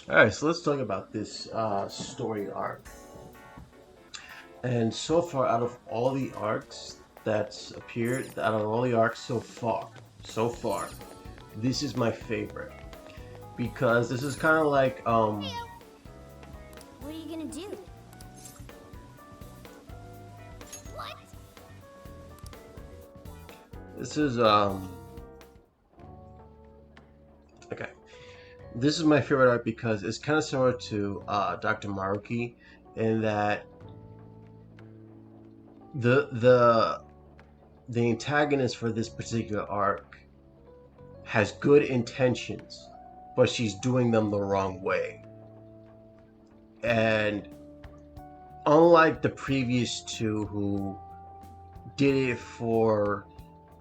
Alright, so let's talk about this story arc. And so far, out of all the arcs that's appeared, out of all the arcs so far, this is my favorite. Because this is kind of like, What are you gonna do? What? this is, okay. This is my favorite arc because it's kind of similar to Dr. Maruki in that the the the antagonist for this particular arc has good intentions, but she's doing them the wrong way. And unlike the previous two who did it for,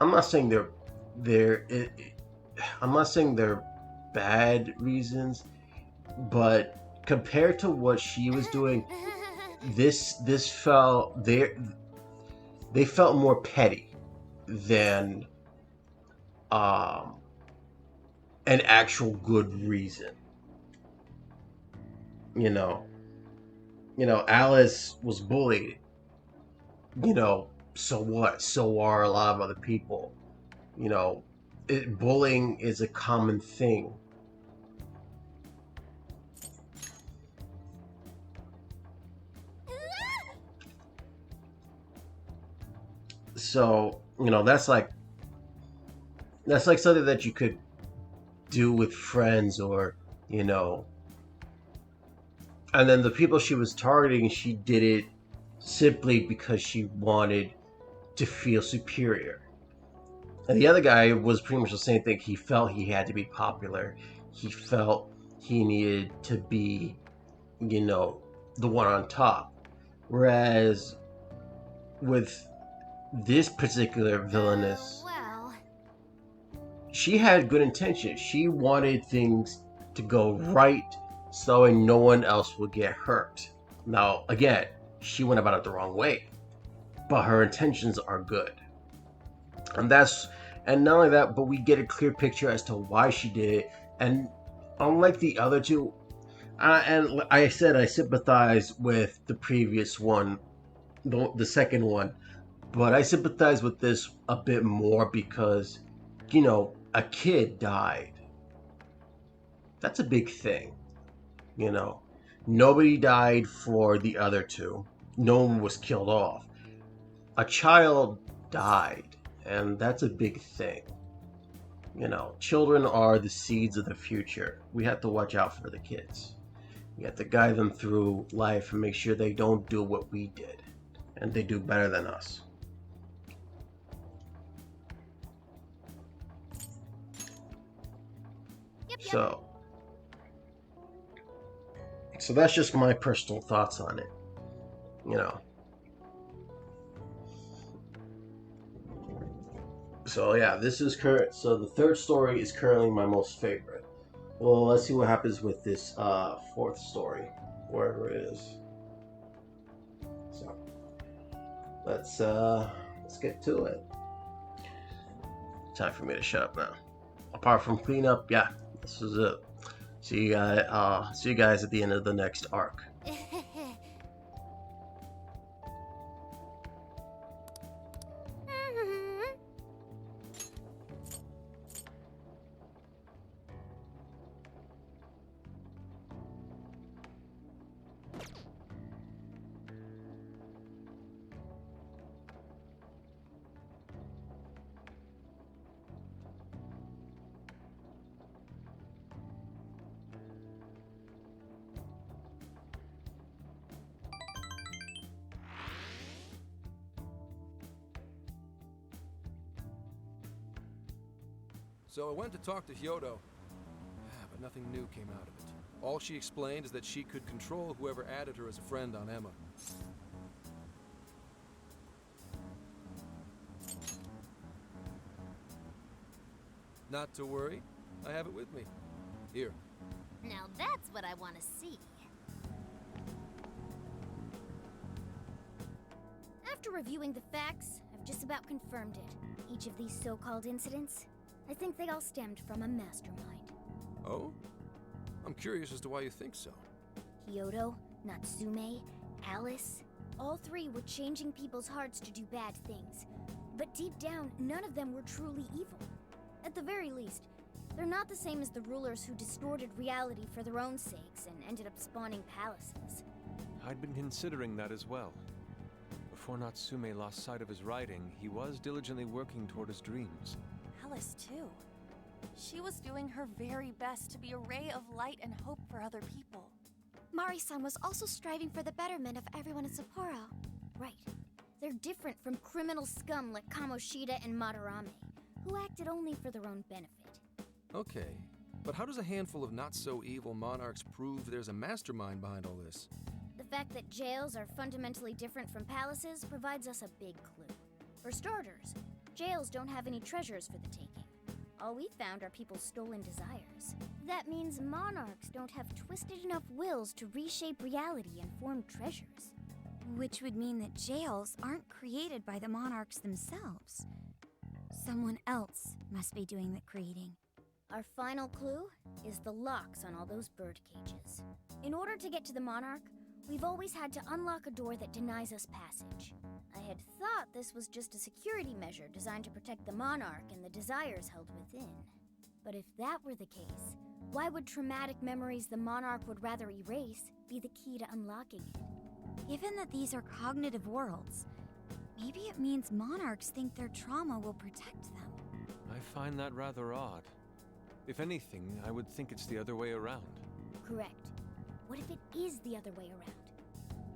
I'm not saying they're I'm not saying they're bad reasons, but compared to what she was doing, this felt they felt more petty than um an actual good reason. You know, Alice was bullied. So what? So are a lot of other people. You know, bullying is a common thing. So that's like something that you could do with friends, or you know. And then the people she was targeting, she did it simply because she wanted to feel superior. And the other guy was pretty much the same thing. He felt he had to be popular. He felt he needed to be, you know, the one on top. Whereas with this particular villainess, Well. she had good intentions. She wanted things to go right so no one else would get hurt. Now, again, she went about it the wrong way, but her intentions are good. And that's and not only that, but we get a clear picture as to why she did it. And unlike the other two, and I said I sympathize with the previous one, the second one, but I sympathize with this a bit more because, a kid died. That's a big thing, you know. Nobody died for the other two. No one was killed off. A child died, and that's a big thing. Children are the seeds of the future. We have to watch out for the kids. We have to guide them through life and make sure they don't do what we did, and they do better than us. Yep. So that's just my personal thoughts on it. You know. So yeah, this is current. So the third story is currently my most favorite. Well, let's see what happens with this fourth story, wherever it is. So let's get to it. Time for me to shut up now. Apart from cleanup, yeah, this is it. See you guys at the end of the next arc. So I went to talk to Hyodo, but nothing new came out of it. All she explained is that she could control whoever added her as a friend on Emma. Not to worry, I have it with me. Here. Now that's what I want to see. After reviewing the facts, I've just about confirmed it. Each of these so-called incidents, I think they all stemmed from a mastermind. Oh? I'm curious as to why you think so. Kyoto, Natsume, Alice, all three were changing people's hearts to do bad things. But deep down, none of them were truly evil. At the very least, they're not the same as the rulers who distorted reality for their own sakes and ended up spawning palaces. I'd been considering that as well. Before Natsume lost sight of his writing, he was diligently working toward his dreams. Alice, too. She was doing her very best to be a ray of light and hope for other people. Mari-san was also striving for the betterment of everyone in Sapporo. Right. They're different from criminal scum like Kamoshida and Madarame, who acted only for their own benefit. Okay, but how does a handful of not-so-evil monarchs prove there's a mastermind behind all this? The fact that jails are fundamentally different from palaces provides us a big clue. For starters, jails don't have any treasures for the taking. All we found are people's stolen desires. That means monarchs don't have twisted enough wills to reshape reality and form treasures. Which would mean that jails aren't created by the monarchs themselves. Someone else must be doing the creating. Our final clue is the locks on all those bird cages. In order to get to the monarch, we've always had to unlock a door that denies us passage. I had thought this was just a security measure designed to protect the monarch and the desires held within. But if that were the case, why would traumatic memories the monarch would rather erase be the key to unlocking it? Given that these are cognitive worlds, maybe it means monarchs think their trauma will protect them. I find that rather odd. If anything, I would think it's the other way around. Correct. What if it is the other way around?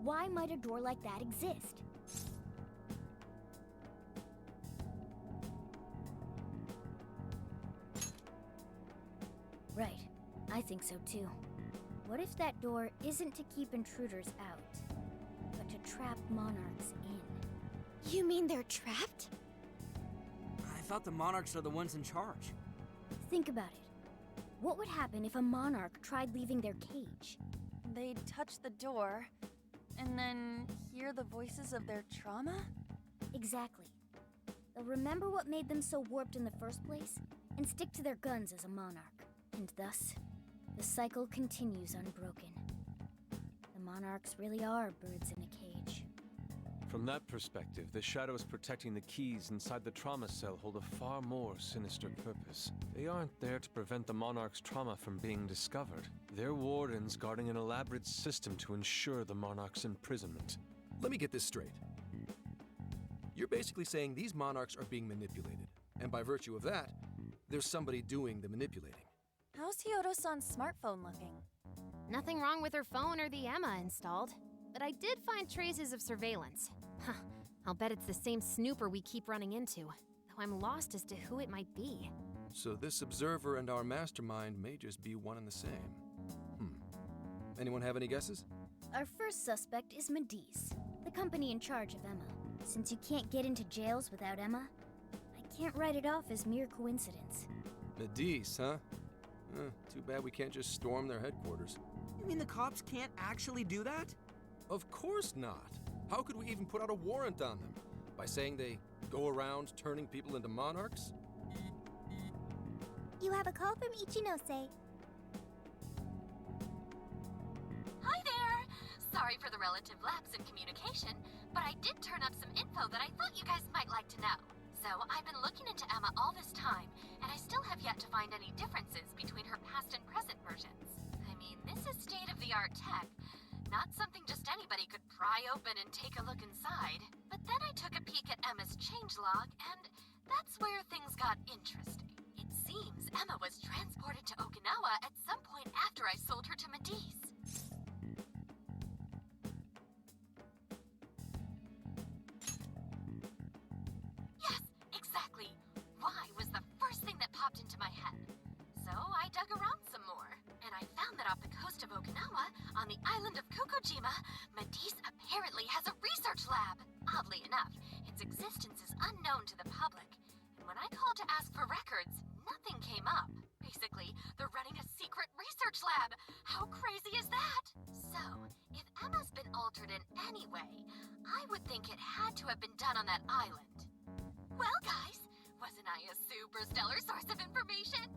Why might a door like that exist? Right. I think so too. What if that door isn't to keep intruders out, but to trap monarchs in? You mean they're trapped? I thought the monarchs are the ones in charge. Think about it. What would happen if a monarch tried leaving their cage? They'd touch the door, and then hear the voices of their trauma? Exactly. They'll remember what made them so warped in the first place, and stick to their guns as a monarch. And thus, the cycle continues unbroken. The monarchs really are birds in a cage. From that perspective, the shadows protecting the keys inside the trauma cell hold a far more sinister purpose. They aren't there to prevent the monarch's trauma from being discovered. They're wardens guarding an elaborate system to ensure the monarch's imprisonment. Let me get this straight. You're basically saying these monarchs are being manipulated, and by virtue of that, there's somebody doing the manipulating. How's Hyodo-san's smartphone looking? Nothing wrong with her phone or the Emma installed, but I did find traces of surveillance. Huh, I'll bet it's the same snooper we keep running into, though I'm lost as to who it might be. So this observer and our mastermind may just be one and the same. Anyone have any guesses? Our first suspect is Medice, the company in charge of Emma. Since you can't get into jails without Emma, I can't write it off as mere coincidence. Medice, huh? Too bad we can't just storm their headquarters. You mean the cops can't actually do that? Of course not. How could we even put out a warrant on them? By saying they go around turning people into monarchs? You have a call from Ichinose. Hi there! Sorry for the relative lapse in communication, but I did turn up some info that I thought you guys might like to know. So I've been looking into Emma all this time, and I still have yet to find any differences between her past and present versions. I mean, this is state-of-the-art tech, not something just anybody could pry open and take a look inside. But then I took a peek at Emma's changelog, and that's where things got interesting. It seems Emma was transported to Okinawa at some point after I sold her to Medice. Yes, exactly. Why was the first thing that popped into my head. So I dug around some more, and I found that off the coast of Okinawa, on the island of Kokojima, Medice apparently has a research lab. Oddly enough, its existence is unknown to the public, and when I called to ask for records, nothing came up. Basically, they're running a secret research lab. How crazy is that? So, if Emma's been altered in any way, I would think it had to have been done on that island. Well, guys, wasn't I a super stellar source of information?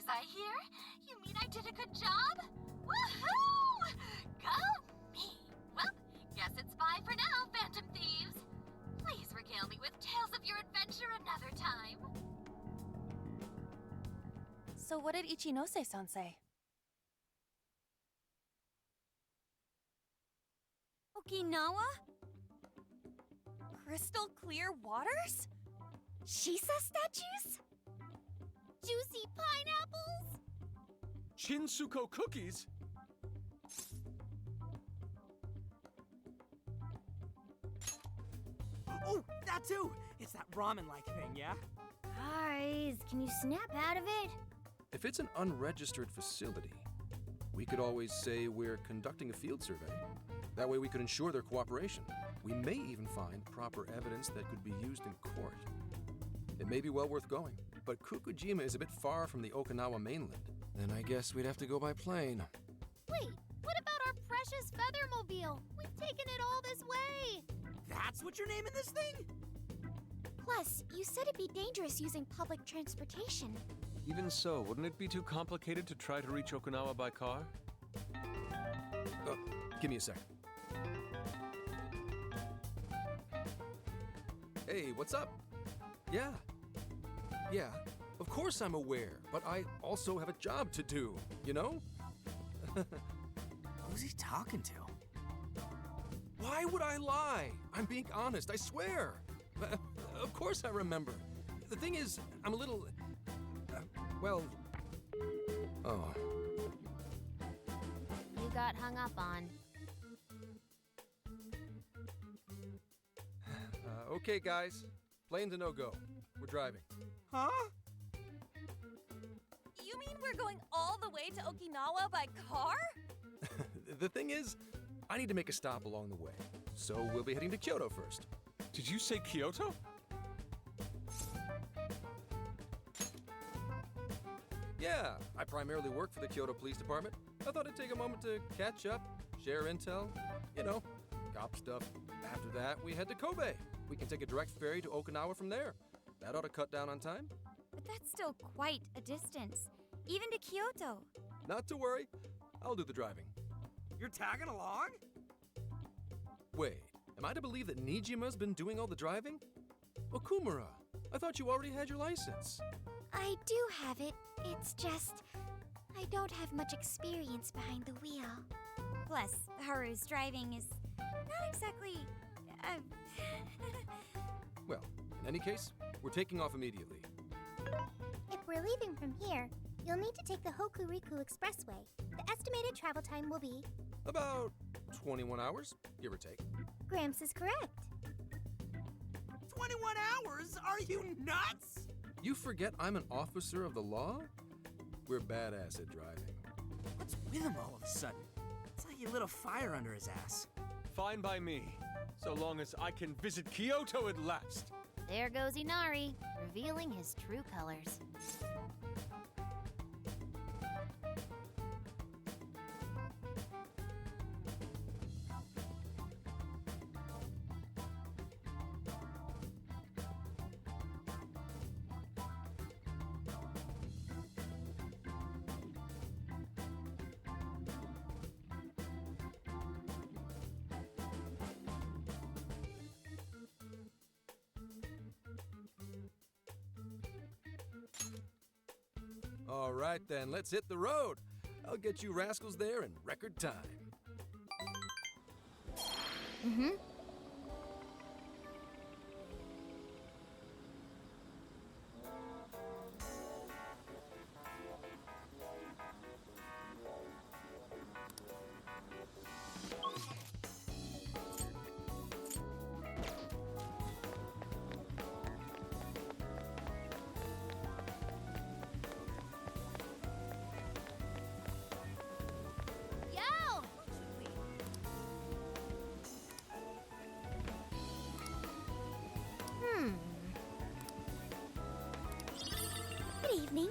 praise, I hear. You mean I did a good job? Woohoo! Go me! Well, guess it's bye for now, Phantom Thieves. Please regale me with tales of your adventure another time. So what did Ichinose-san say? Okinawa? Crystal clear waters? Shisa statues? Juicy pineapples? Shinsuko cookies? Oh, that too! It's that ramen-like thing, yeah? Guys, can you snap out of it? If it's an unregistered facility, we could always say we're conducting a field survey. That way we could ensure their cooperation. We may even find proper evidence that could be used in court. It may be well worth going, but Kokujima is a bit far from the Okinawa mainland. Then I guess we'd have to go by plane. Wait, what about our precious Feathermobile? We've taken it all this way! That's what you're naming this thing? Plus, you said it'd be dangerous using public transportation. Even so, wouldn't it be too complicated to try to reach Okinawa by car? Give me a second. Hey, what's up? Yeah, of course I'm aware, but I also have a job to do, you know? Who's he talking to? Why would I lie? I'm being honest, I swear. Of course I remember. The thing is, I'm a little... Oh. You got hung up on. Okay, guys. Plane's a no-go. We're driving. Huh? You mean we're going all the way to Okinawa by car? The thing is, I need to make a stop along the way. So we'll be heading to Kyoto first. Did you say Kyoto? Yeah, I primarily work for the Kyoto Police Department. I thought I'd take a moment to catch up, share intel, you know, cop stuff. After that, we head to Kobe. We can take a direct ferry to Okinawa from there. That ought to cut down on time. But that's still quite a distance, even to Kyoto. Not to worry, I'll do the driving. You're tagging along? Wait, am I to believe that Nijima's been doing all the driving? Okumura, I thought you already had your license. I do have it. It's just, I don't have much experience behind the wheel. Plus, Haru's driving is not exactly, Well, in any case, we're taking off immediately. If we're leaving from here, you'll need to take the Hokuriku Expressway. The estimated travel time will be... About 21 hours, give or take. Gramps is correct. 21 hours? Are you nuts? You forget I'm an officer of the law? We're badass at driving. What's with him all of a sudden? It's like he lit a fire under his ass. Fine by me, so long as I can visit Kyoto at last. There goes Inari, revealing his true colors. All right then, let's hit the road. I'll get you rascals there in record time. Mm-hmm. Yo! Good evening.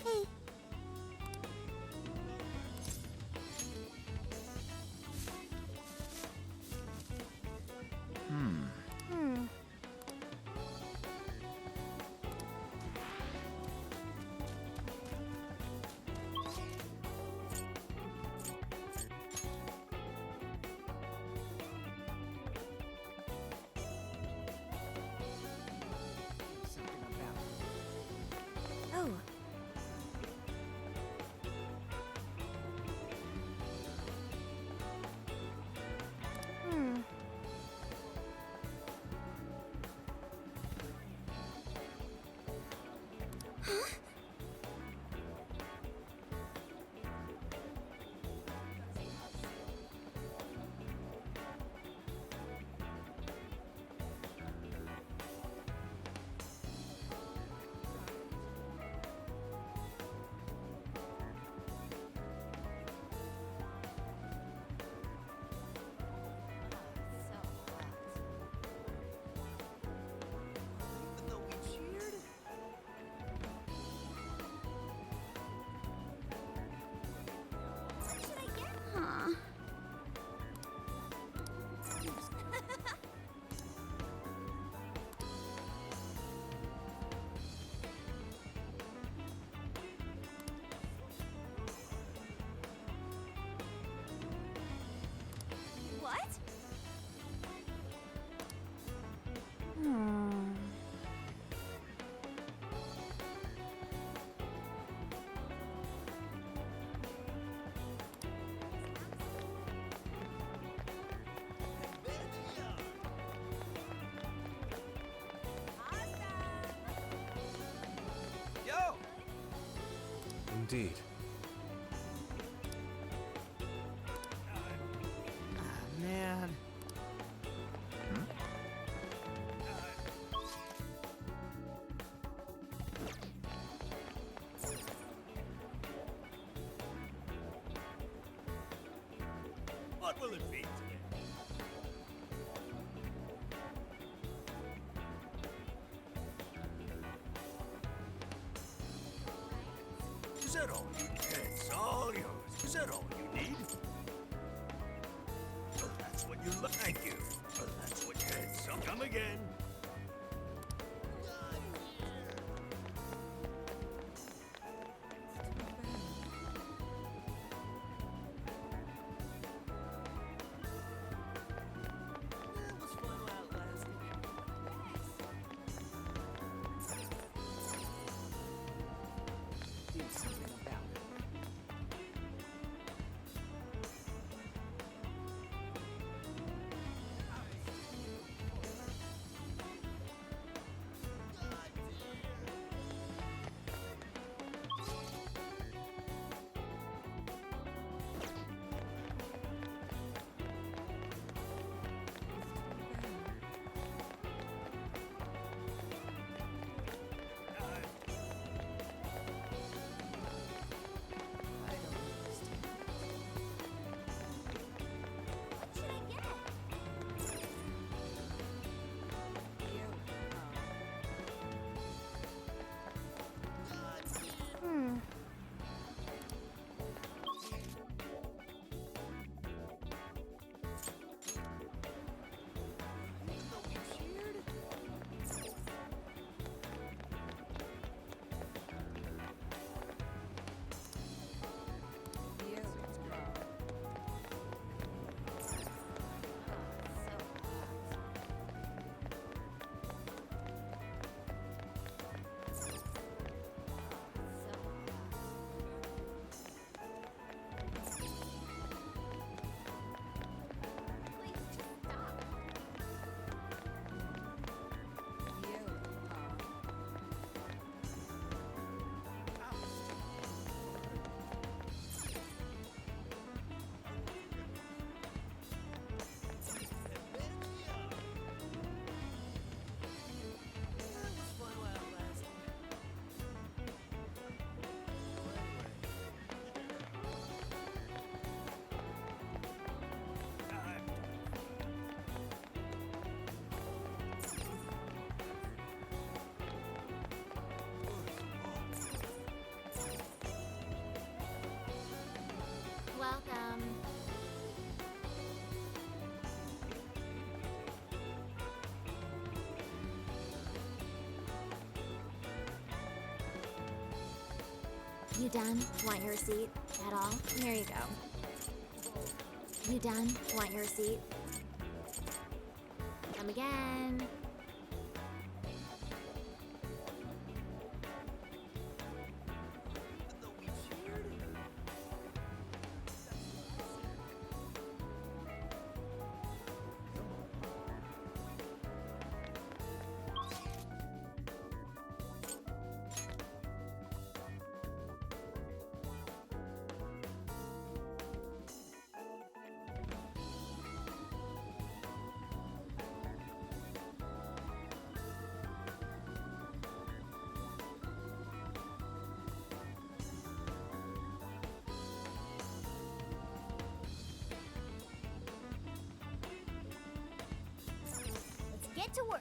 Hey. indeed. Man. What will it be today? Is that all you need? It's all yours. Is that all you need? Well, that's what you like. Thank you. Well, that's what you had. So come again. Welcome. You done? Want your receipt? At all? Here you go. You done? Want your receipt? Come again. Get to work.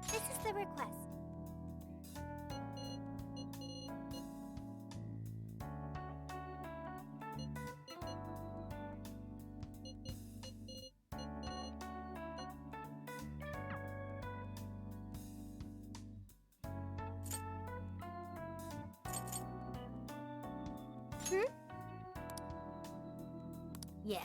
This is the request. Yeah.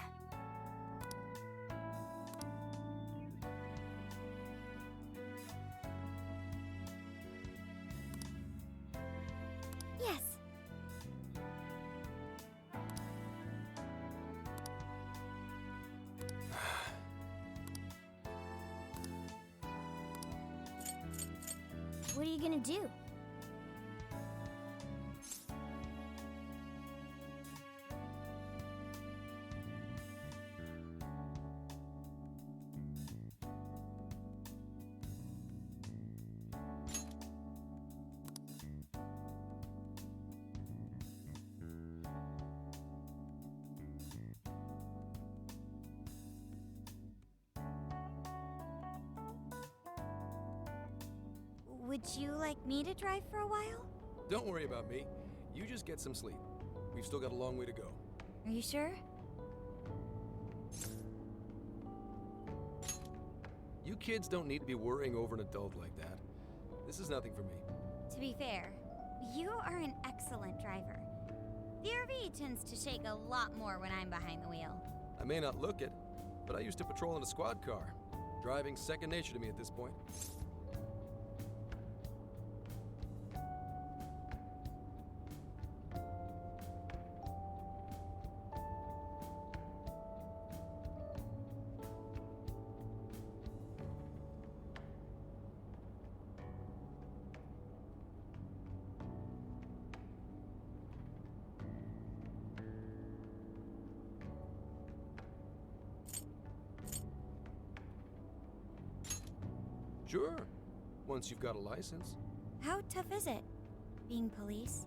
What are you gonna do? Would you like me to drive for a while? Don't worry about me. You just get some sleep. We've still got a long way to go. Are you sure? You kids don't need to be worrying over an adult like that. This is nothing for me. To be fair, you are an excellent driver. The RV tends to shake a lot more when I'm behind the wheel. I may not look it, but I used to patrol in a squad car. Driving's second nature to me at this point. Sure, once you've got a license. How tough is it, being police?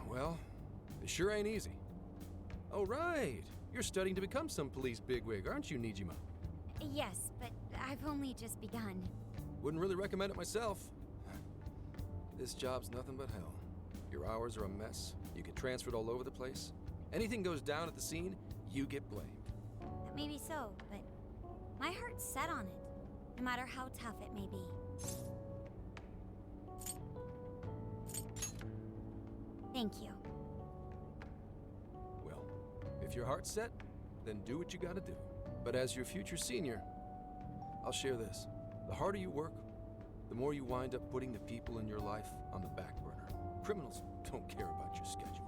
Well, it sure ain't easy. Oh, right. You're studying to become some police bigwig, aren't you, Nijima? Yes, but I've only just begun. Wouldn't really recommend it myself. This job's nothing but hell. Your hours are a mess. You get transferred all over the place. Anything goes down at the scene, you get blamed. Maybe so, but my heart's set on it, no matter how tough it may be. Thank you. Well, if your heart's set, then do what you gotta do. But as your future senior, I'll share this. The harder you work, the more you wind up putting the people in your life on the back burner. Criminals don't care about your schedule.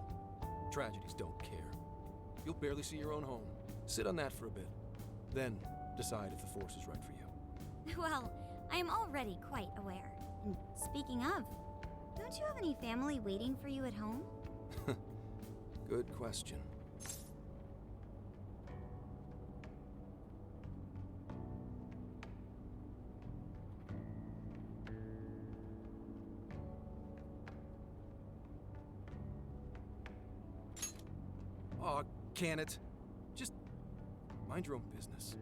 Tragedies don't care. You'll barely see your own home. Sit on that for a bit. Then decide if the force is right for you. Well, I am already quite aware. And speaking of, don't you have any family waiting for you at home? Good question. Aw, can it? Just mind your own business.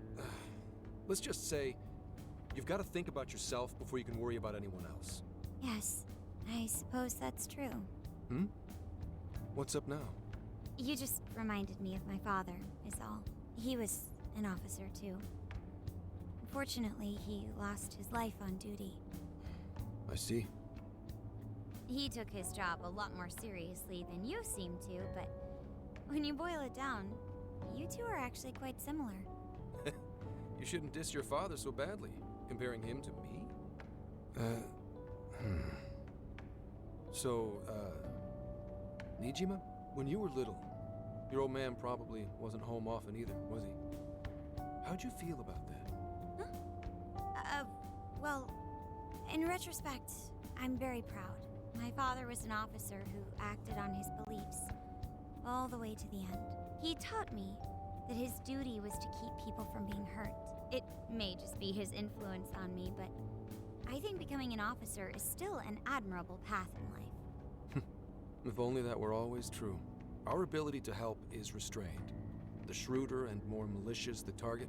Let's just say you've got to think about yourself before you can worry about anyone else. Yes, I suppose that's true. What's up now? You just reminded me of my father, is all. He was an officer, too. Unfortunately, he lost his life on duty. I see. He took his job a lot more seriously than you seem to, but when you boil it down, you two are actually quite similar. You shouldn't diss your father so badly, comparing him to me. So, Nijima, when you were little, your old man probably wasn't home often either, was he? How'd you feel about that? Huh? Well, in retrospect, I'm very proud. My father was an officer who acted on his beliefs all the way to the end. He taught me that his duty was to keep people from being hurt. It may just be his influence on me, but I think becoming an officer is still an admirable path in life. If only that were always true. Our ability to help is restrained. The shrewder and more malicious the target,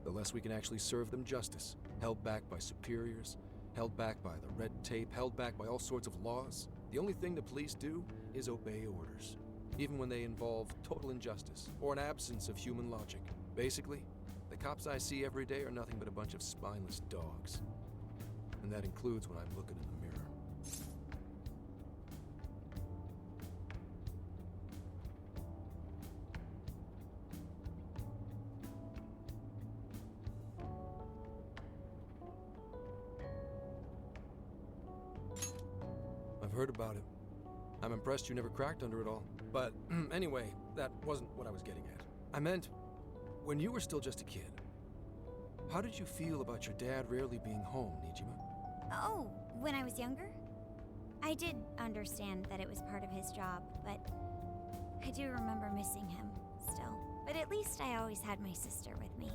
the less we can actually serve them justice. Held back by superiors, held back by the red tape, held back by all sorts of laws. The only thing the police do is obey orders, even when they involve total injustice or an absence of human logic. Basically, the cops I see every day are nothing but a bunch of spineless dogs. And that includes when I'm looking in the mirror. I've heard about it. I'm impressed you never cracked under it all. But anyway, that wasn't what I was getting at. I meant, when you were still just a kid, how did you feel about your dad rarely being home, Nijima? Oh, when I was younger? I did understand that it was part of his job, but I do remember missing him still. But at least I always had my sister with me.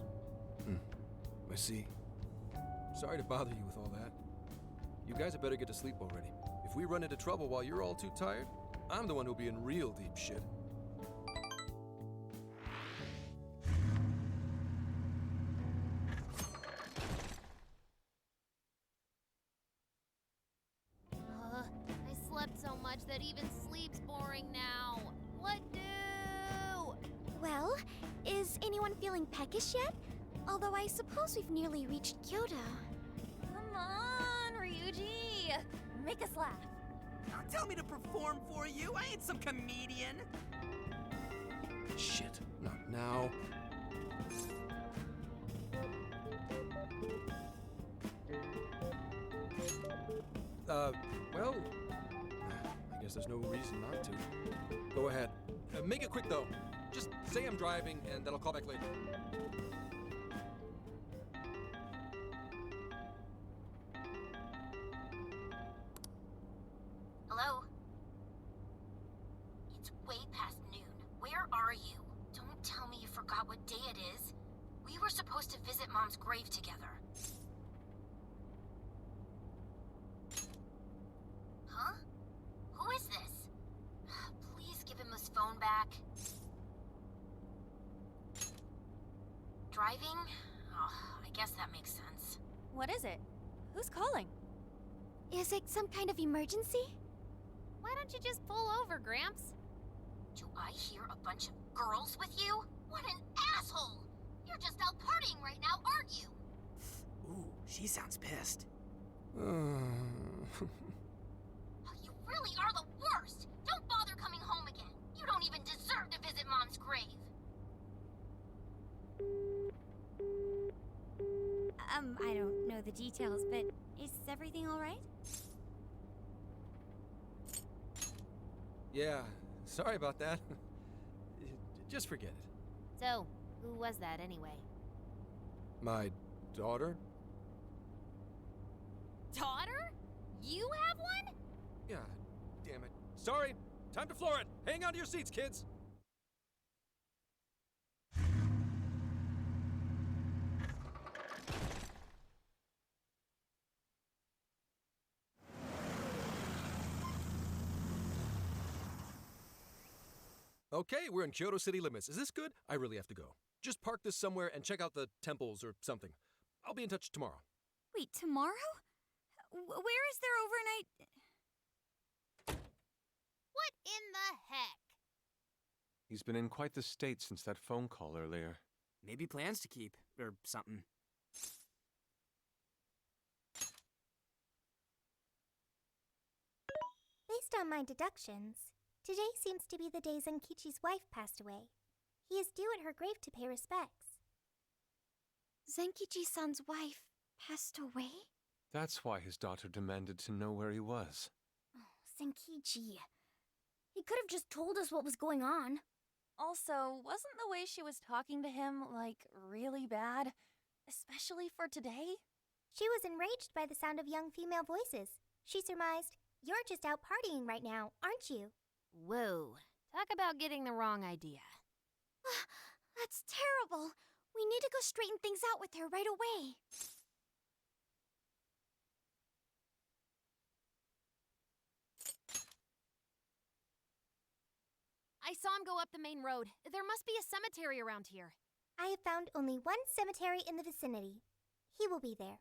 I see. Sorry to bother you with all that. You guys had better get to sleep already. If we run into trouble while you're all too tired, I'm the one who'll be in real deep shit. I slept so much that even sleep's boring now. What do? Well, is anyone feeling peckish yet? Although I suppose we've nearly reached Kyoto. Come on, Ryuji! Make us laugh. Don't tell me to perform for you. I ain't some comedian. Shit, not now. Well, I guess there's no reason not to. Go ahead. Make it quick, though. Just say I'm driving, and then I'll call back later. Hello? It's way past noon. Where are you? Don't tell me you forgot what day it is. We were supposed to visit Mom's grave together. Huh? Who is this? Please give him his phone back. Driving? Oh, I guess that makes sense. What is it? Who's calling? Is it some kind of emergency? Why don't you just pull over, Gramps? Do I hear a bunch of girls with you? What an asshole! You're just out partying right now, aren't you? Ooh, she sounds pissed. You really are the worst! Don't bother coming home again. You don't even deserve to visit Mom's grave. I don't know the details, but is everything all right? Yeah, sorry about that. Just forget it. So, who was that anyway? My daughter? Daughter? You have one? Yeah, damn it. Sorry, time to floor it. Hang on to your seats, kids. Okay, we're in Kyoto city limits. Is this good? I really have to go. Just park this somewhere and check out the temples or something. I'll be in touch tomorrow. Wait, tomorrow? Where is there overnight? What in the heck? He's been in quite the state since that phone call earlier. Maybe plans to keep, or something. Based on my deductions, today seems to be the day Zenkichi's wife passed away. He is due at her grave to pay respects. Zenkichi-san's wife passed away? That's why his daughter demanded to know where he was. Oh, Zenkichi. He could have just told us what was going on. Also, wasn't the way she was talking to him, like, really bad? Especially for today? She was enraged by the sound of young female voices. She surmised, "You're just out partying right now, aren't you?" Whoa. Talk about getting the wrong idea. That's terrible. We need to go straighten things out with her right away. I saw him go up the main road. There must be a cemetery around here. I have found only one cemetery in the vicinity. He will be there.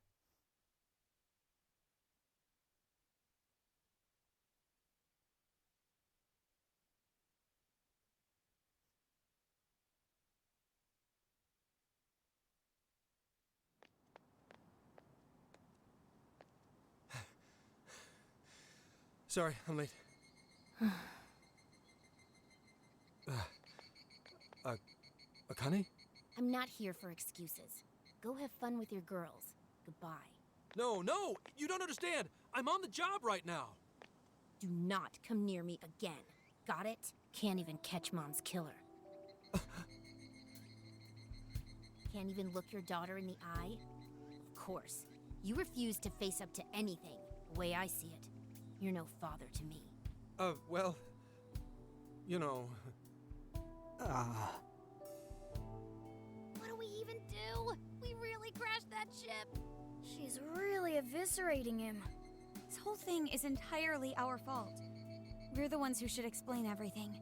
Sorry, I'm late. Akane? I'm not here for excuses. Go have fun with your girls. Goodbye. No, you don't understand. I'm on the job right now. Do not come near me again. Got it? Can't even catch Mom's killer. Can't even look your daughter in the eye? Of course. You refuse to face up to anything, the way I see it. You're no father to me. Well, you know... What do we even do? We really crashed that ship. She's really eviscerating him. This whole thing is entirely our fault. We're the ones who should explain everything.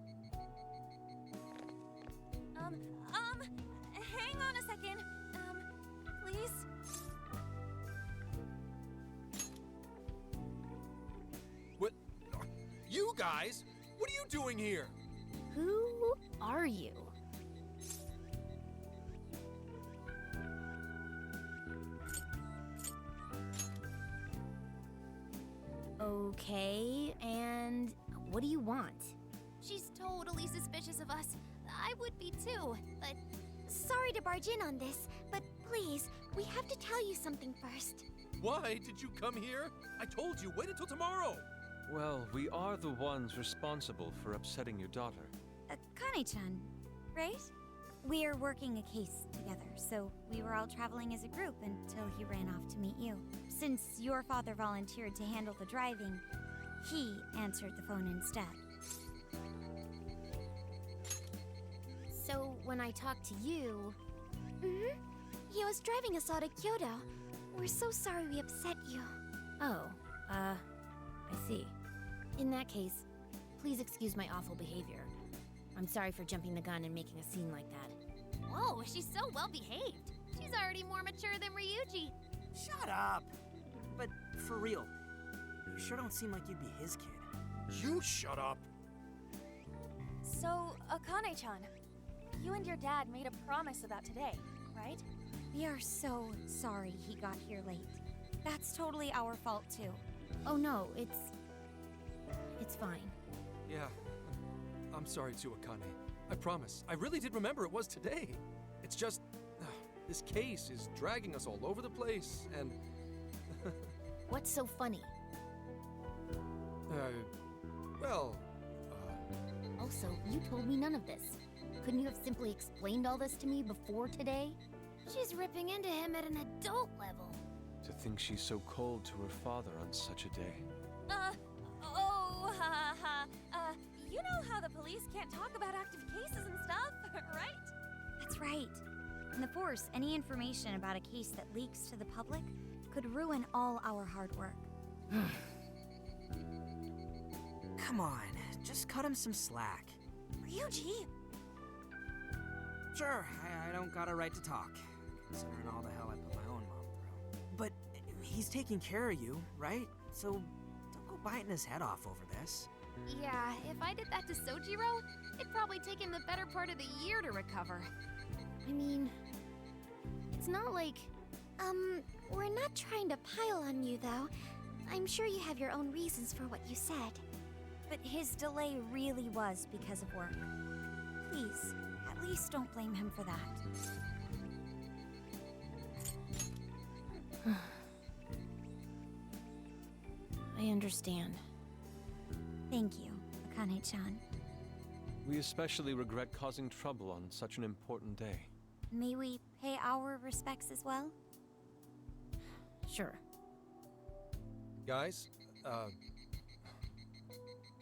Hang on a second. Please? What? You guys? What are you doing here? Who are you? Okay, and what do you want? She's totally suspicious of us. I would be too, but... Sorry to barge in on this, but please, we have to tell you something first. Why did you come here? I told you, wait until tomorrow. Well, we are the ones responsible for upsetting your daughter. Kane-chan, right? We're working a case together, so we were all traveling as a group until he ran off to meet you. Since your father volunteered to handle the driving, he answered the phone instead. So, when I talked to you... He was driving us all to Kyoto. We're so sorry we upset you. Oh, I see. In that case, please excuse my awful behavior. I'm sorry for jumping the gun and making a scene like that. Whoa, she's so well behaved. She's already more mature than Ryuji. Shut up! But for real, you sure don't seem like you'd be his kid. You shut up. So, Akane-chan, you and your dad made a promise about today, right? We are so sorry he got here late. That's totally our fault too. Oh no, it's fine. Yeah, I'm sorry too, Akane. I promise. I really did remember it was today. It's just... this case is dragging us all over the place, and... What's so funny? Also, you told me none of this. Couldn't you have simply explained all this to me before today? She's ripping into him at an adult level. To think she's so cold to her father on such a day. You know how the police can't talk about active cases and stuff, right? That's right. In the Force, any information about a case that leaks to the public could ruin all our hard work. Come on, just cut him some slack. Ryuji! Sure, I don't got a right to talk, considering all the hell I put my own mom through. But he's taking care of you, right? So don't go biting his head off over this. Yeah, if I did that to Sojiro, it'd probably take him the better part of the year to recover. I mean, it's not like... We're not trying to pile on you, though. I'm sure you have your own reasons for what you said. But his delay really was because of work. Please, at least don't blame him for that. I understand. Thank you, Akane-chan. We especially regret causing trouble on such an important day. May we pay our respects as well? Sure. Guys,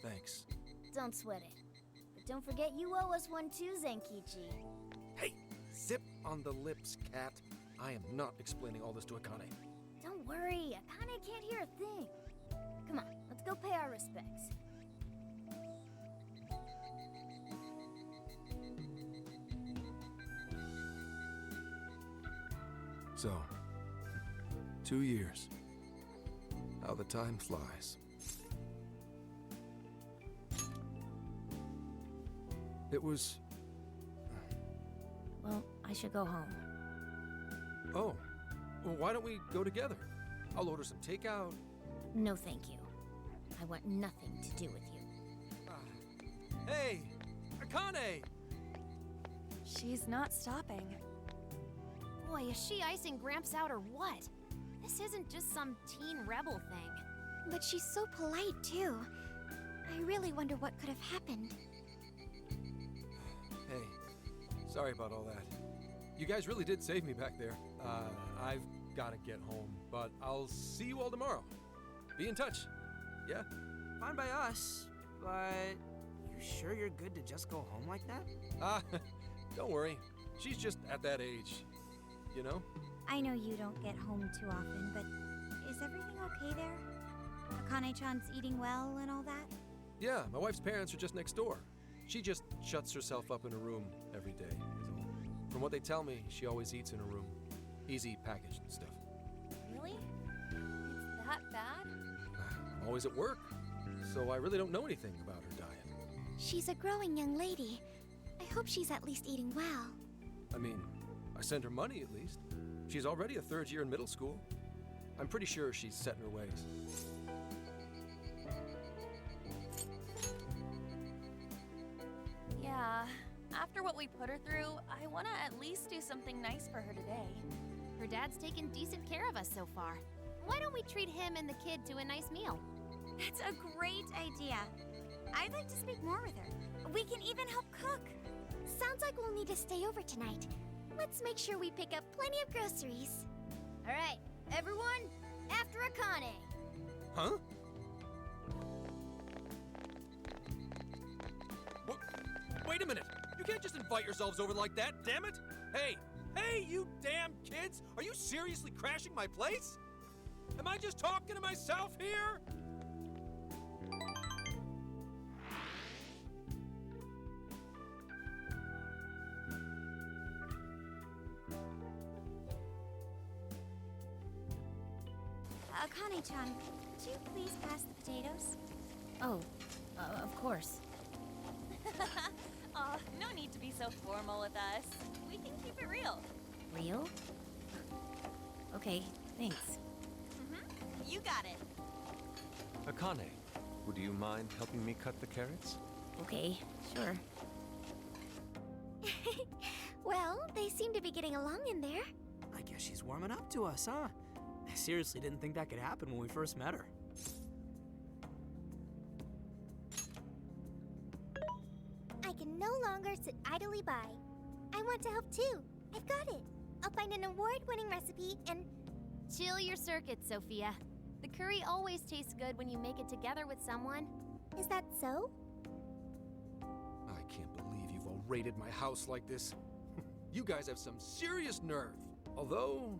thanks. Don't sweat it. But don't forget you owe us one too, Zenkichi. Hey, zip on the lips, cat. I am not explaining all this to Akane. Don't worry, Akane can't hear a thing. Come on, let's go pay our respects. So, 2 years. How the time flies. It was... Well, I should go home. Oh, well, why don't we go together? I'll order some takeout. No, thank you. I want nothing to do with you. Hey, Akane! She's not stopping. Boy, is she icing Gramps out or what? This isn't just some teen rebel thing. But she's so polite, too. I really wonder what could have happened. Hey, sorry about all that. You guys really did save me back there. I've gotta get home, but I'll see you all tomorrow. Be in touch. Yeah? Fine by us, but you sure you're good to just go home like that? Don't worry. She's just at that age, you know? I know you don't get home too often, but is everything okay there? Akane-chan's eating well and all that? Yeah, my wife's parents are just next door. She just shuts herself up in her room every day, is all. From what they tell me, she always eats in her room. Easy packaged stuff. Really? It's that bad? I'm always at work, so I really don't know anything about her diet. She's a growing young lady. I hope she's at least eating well. I mean, I send her money at least. She's already a third year in middle school. I'm pretty sure she's set in her ways. Yeah. After what we put her through, I want to at least do something nice for her today. Her dad's taken decent care of us so far. Why don't we treat him and the kid to a nice meal? That's a great idea. I'd like to speak more with her. We can even help cook. Sounds like we'll need to stay over tonight. Let's make sure we pick up plenty of groceries. All right, everyone, after Akane. Huh? What? Wait a minute! You can't just invite yourselves over like that, damn it! Hey! Hey, you damn kids! Are you seriously crashing my place? Am I just talking to myself here? Akane-chan, could you please pass the potatoes? Oh, of course. Oh, no need to be so formal with us. We can keep it real. Real? Okay, thanks. You got it. Akane, would you mind helping me cut the carrots? Okay, sure. Well, they seem to be getting along in there. I guess she's warming up to us, huh? I seriously didn't think that could happen when we first met her. I can no longer sit idly by. I want to help too. I've got it. I'll find an award-winning recipe and... Chill your circuits, Sophia. The curry always tastes good when you make it together with someone. Is that so? I can't believe you've all raided my house like this. You guys have some serious nerve. Although,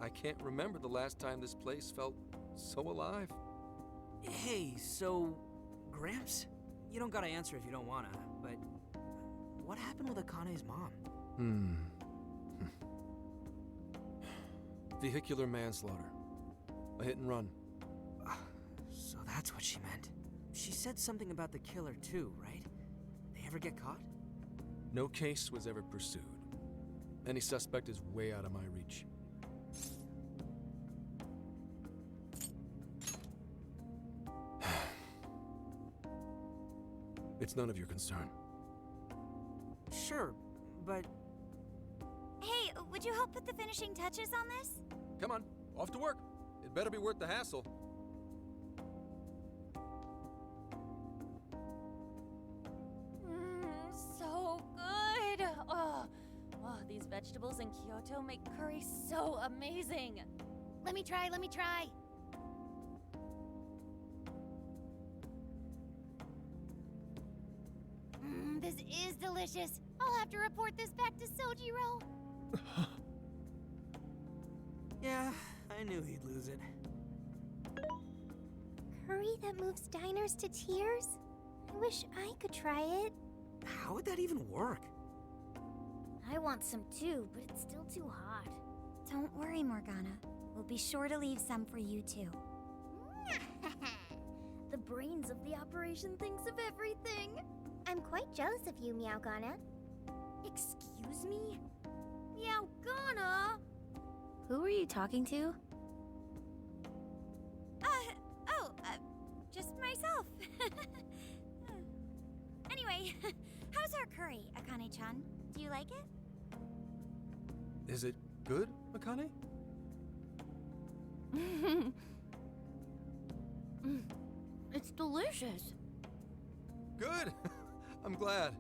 I can't remember the last time this place felt so alive. Hey, so, Gramps? You don't gotta answer if you don't wanna, but what happened with Akane's mom? Vehicular manslaughter. A hit and run. So that's what she meant. She said something about the killer too, right? They ever get caught? No case was ever pursued. Any suspect is way out of my reach. It's none of your concern. Sure, but Hey, would you help put the finishing touches on this? Come on, off to work. It better be worth the hassle. So good. Oh, these vegetables in Kyoto make curry so amazing. Let me try. This is delicious. I'll have to report this back to Sojiro. yeah, I knew he'd lose it. Curry that moves diners to tears? I wish I could try it. How would that even work? I want some too, but it's still too hot. Don't worry, Morgana. We'll be sure to leave some for you too. The brains of the operation thinks of everything. I'm quite jealous of you, Meowgana. Excuse me? Meowgana? Who are you talking to? Just myself. Anyway, how's our curry, Akane-chan? Do you like it? Is it good, Akane? It's delicious. Good. I'm glad.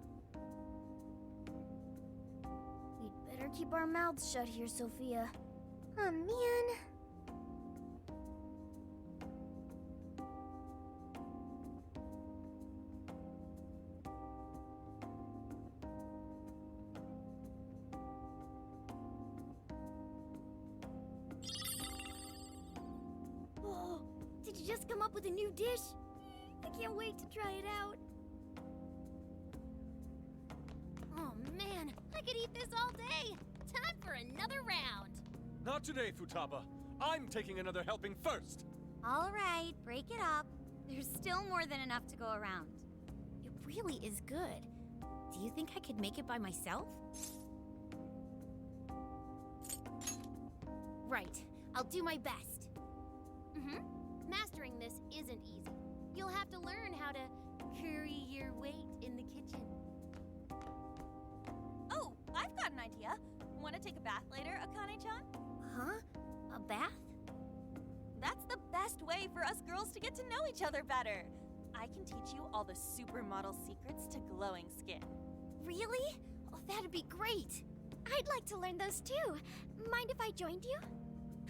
We'd better keep our mouths shut here, Sophia. Oh man. Oh, did you just come up with a new dish? I can't wait to try it out. Oh man, I could eat this all day. Time for another round. Not today, Futaba. I'm taking another helping first. All right, break it up. There's still more than enough to go around. It really is good. Do you think I could make it by myself? Right. I'll do my best. Mastering this isn't easy. You'll have to learn how to carry your weight in the kitchen. Oh, I've got an idea. Want to take a bath later, Akane-chan? Huh? A bath? That's the best way for us girls to get to know each other better. I can teach you all the supermodel secrets to glowing skin. Really? Oh, that'd be great. I'd like to learn those too. Mind if I joined you?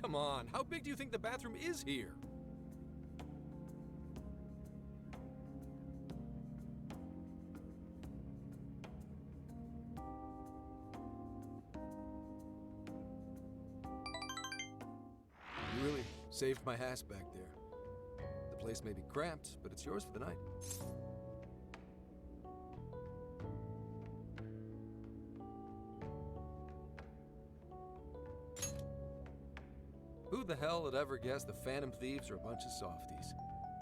Come on, how big do you think the bathroom is here? You really saved my ass back there. The place may be cramped, but it's yours for the night. Who the hell had ever guessed the Phantom Thieves are a bunch of softies?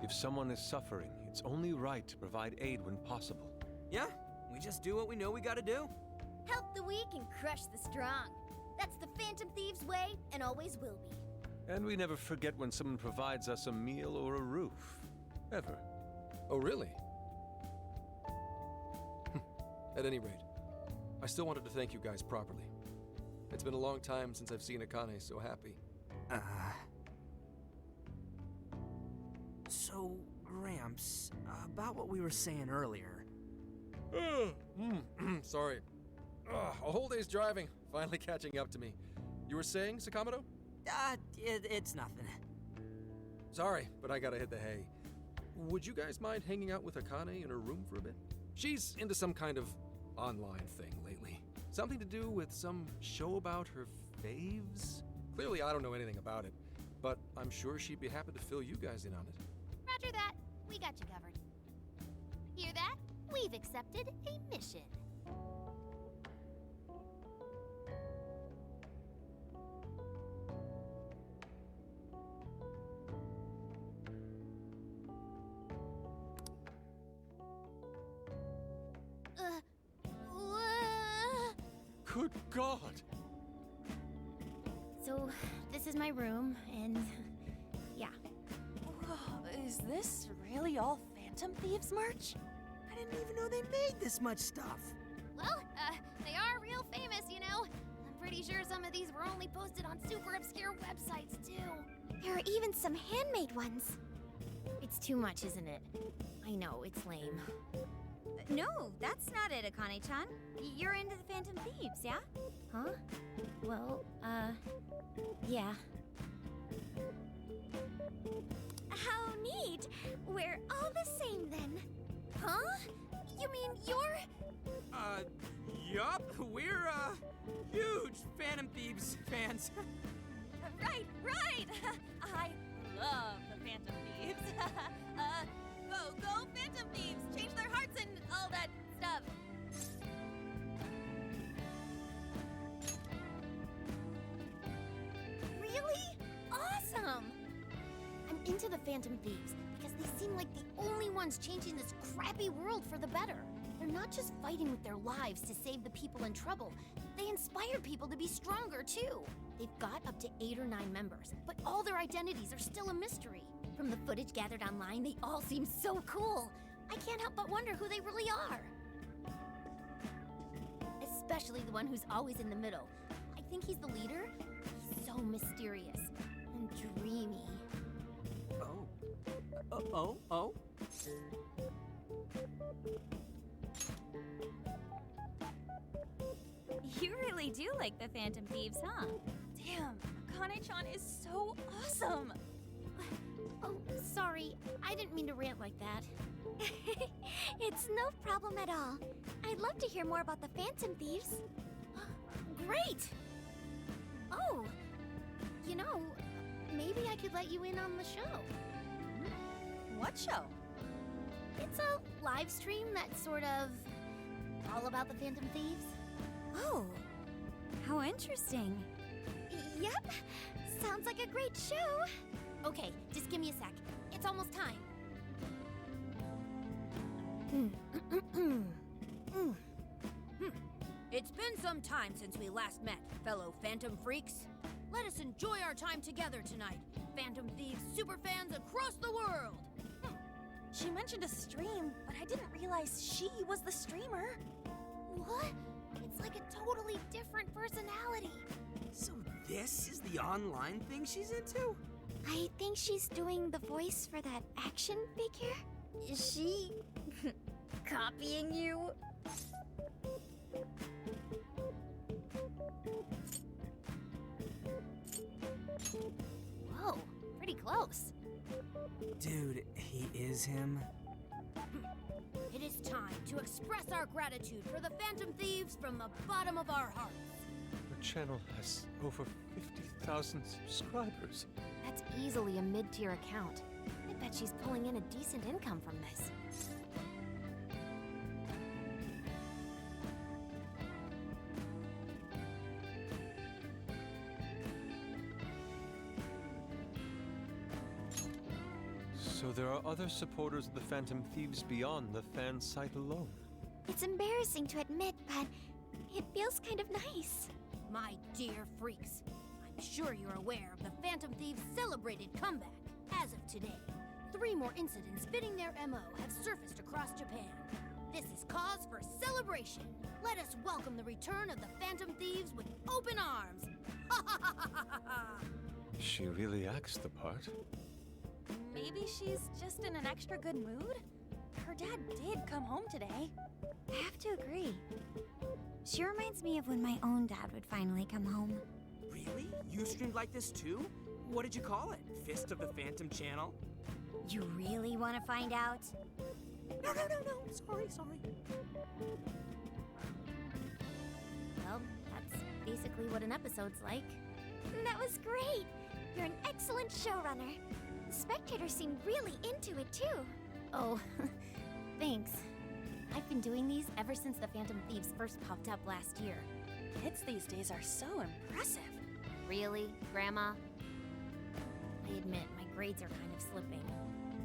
If someone is suffering, it's only right to provide aid when possible. Yeah, we just do what we know we gotta do. Help the weak and crush the strong. That's the Phantom Thieves' way and always will be. And we never forget when someone provides us a meal or a roof. Ever. Oh, really? At any rate, I still wanted to thank you guys properly. It's been a long time since I've seen Akane so happy. So, Gramps, about what we were saying earlier. Sorry. A whole day's driving, finally catching up to me. You were saying, Sakamoto? It's nothing. Sorry, but I gotta hit the hay. Would you guys mind hanging out with Akane in her room for a bit? She's into some kind of online thing lately. Something to do with some show about her faves? Clearly, I don't know anything about it, but I'm sure she'd be happy to fill you guys in on it. Roger that. We got you covered. Hear that? We've accepted a mission. Good God! So, this is my room, and yeah. Whoa, is this really all Phantom Thieves merch? I didn't even know they made this much stuff. Well, they are real famous, you know. I'm pretty sure some of these were only posted on super obscure websites, too. There are even some handmade ones. It's too much, isn't it? I know, it's lame. No, that's not it, Akane-chan. You're into the Phantom Thieves, yeah? Huh? Well, yeah. How neat! We're all the same then. Huh? You mean you're... Yup, we're, huge Phantom Thieves fans. Right! I love the Phantom Thieves. Go Phantom Thieves! Change their hearts and all that stuff. Really? Awesome! I'm into the Phantom Thieves because they seem like the only ones changing this crappy world for the better. They're not just fighting with their lives to save the people in trouble. They inspire people to be stronger, too. They've got up to 8 or 9 members, but all their identities are still a mystery. From the footage gathered online, they all seem so cool. I can't help but wonder who they really are. Especially the one who's always in the middle. I think he's the leader. He's so mysterious and dreamy. Oh? You really do like the Phantom Thieves, huh? Damn, Akane-chan is so awesome. Oh, sorry. I didn't mean to rant like that. It's no problem at all. I'd love to hear more about the Phantom Thieves. Great! Oh, you know, maybe I could let you in on the show. What show? It's a live stream that's sort of all about the Phantom Thieves. Oh, how interesting. Yep, sounds like a great show. Okay, just give me a sec. It's almost time. It's been some time since we last met, fellow Phantom Freaks. Let us enjoy our time together tonight, Phantom Thieves superfans across the world! She mentioned a stream, but I didn't realize she was the streamer. What? It's like a totally different personality. So this is the online thing she's into? I think she's doing the voice for that action figure. Is she copying you? Whoa, pretty close. Dude, he is him? It is time to express our gratitude for the Phantom Thieves from the bottom of our hearts. Her channel has over 50,000 subscribers. That's easily a mid-tier account. I bet she's pulling in a decent income from this. So there are other supporters of the Phantom Thieves beyond the fan site alone. It's embarrassing to admit, but it feels kind of nice. My dear freaks, I'm sure you're aware of the Phantom Thieves' celebrated comeback. As of today, 3 more incidents fitting their MO have surfaced across Japan. This is cause for celebration. Let us welcome the return of the Phantom Thieves with open arms. Ha ha ha ha ha ha! She really acts the part. Maybe she's just in an extra good mood? Her dad did come home today. I have to agree. She reminds me of when my own dad would finally come home. Really? You streamed like this too? What did you call it? Fist of the Phantom channel? You really want to find out? No. Sorry. Well, that's basically what an episode's like. That was great. You're an excellent showrunner. The spectators seem really into it too. Oh, thanks. I've been doing these ever since the Phantom Thieves first popped up last year. Kids these days are so impressive. Really, Grandma? I admit, my grades are kind of slipping.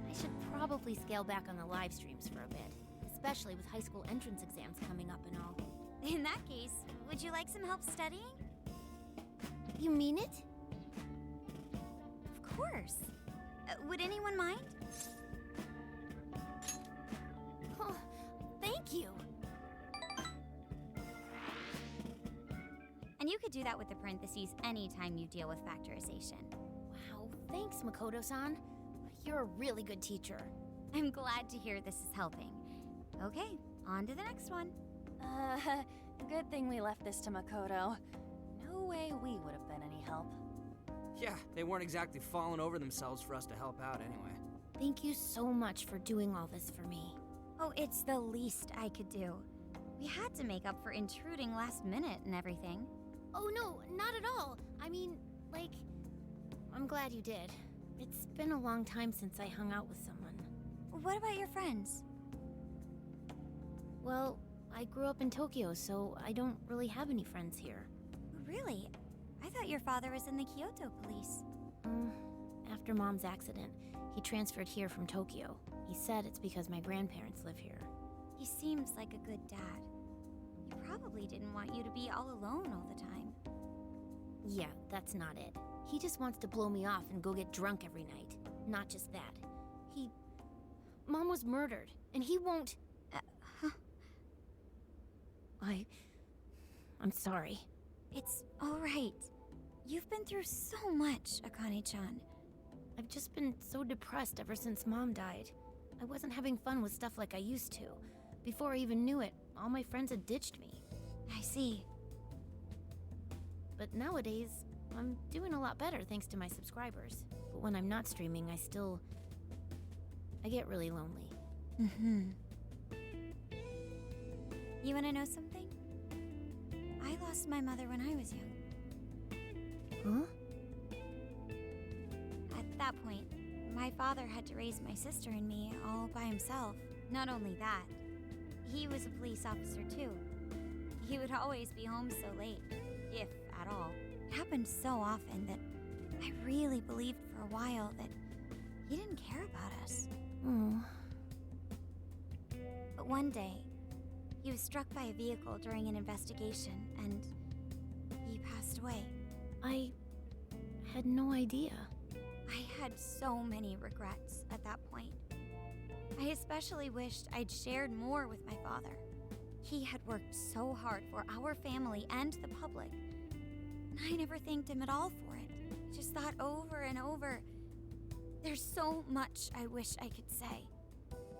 I should probably scale back on the live streams for a bit, especially with high school entrance exams coming up and all. In that case, would you like some help studying? You mean it? Of course. Would anyone mind? Oh, thank you. And you could do that with the parentheses anytime you deal with factorization. Wow, thanks, Makoto-san. You're a really good teacher. I'm glad to hear this is helping. Okay, on to the next one. Good thing we left this to Makoto. No way we would have been any help. Yeah, they weren't exactly falling over themselves for us to help out anyway. Thank you so much for doing all this for me. Oh, it's the least I could do. We had to make up for intruding last minute and everything. Oh no, not at all. I mean, like, I'm glad you did. It's been a long time since I hung out with someone. What about your friends? Well, I grew up in Tokyo, so I don't really have any friends here. Really? I thought your father was in the Kyoto police. After Mom's accident, he transferred here from Tokyo. He said it's because my grandparents live here. He seems like a good dad. He probably didn't want you to be all alone all the time. Yeah, that's not it. He just wants to blow me off and go get drunk every night. Not just that. Mom was murdered, and he won't... I'm sorry. It's all right. You've been through so much, Akane-chan. I've just been so depressed ever since Mom died. I wasn't having fun with stuff like I used to. Before I even knew it, all my friends had ditched me. I see. But nowadays, I'm doing a lot better thanks to my subscribers. But when I'm not streaming, I get really lonely. Mm-hmm. You wanna know something? I lost my mother when I was young. Huh? At that point, my father had to raise my sister and me all by himself. Not only that, he was a police officer too. He would always be home so late, if at all. It happened so often that I really believed for a while that he didn't care about us. Oh. But one day, he was struck by a vehicle during an investigation, and he passed away. I had no idea. I had so many regrets at that point. I especially wished I'd shared more with my father. He had worked so hard for our family and the public, and I never thanked him at all for it. I just thought over and over, there's so much I wish I could say.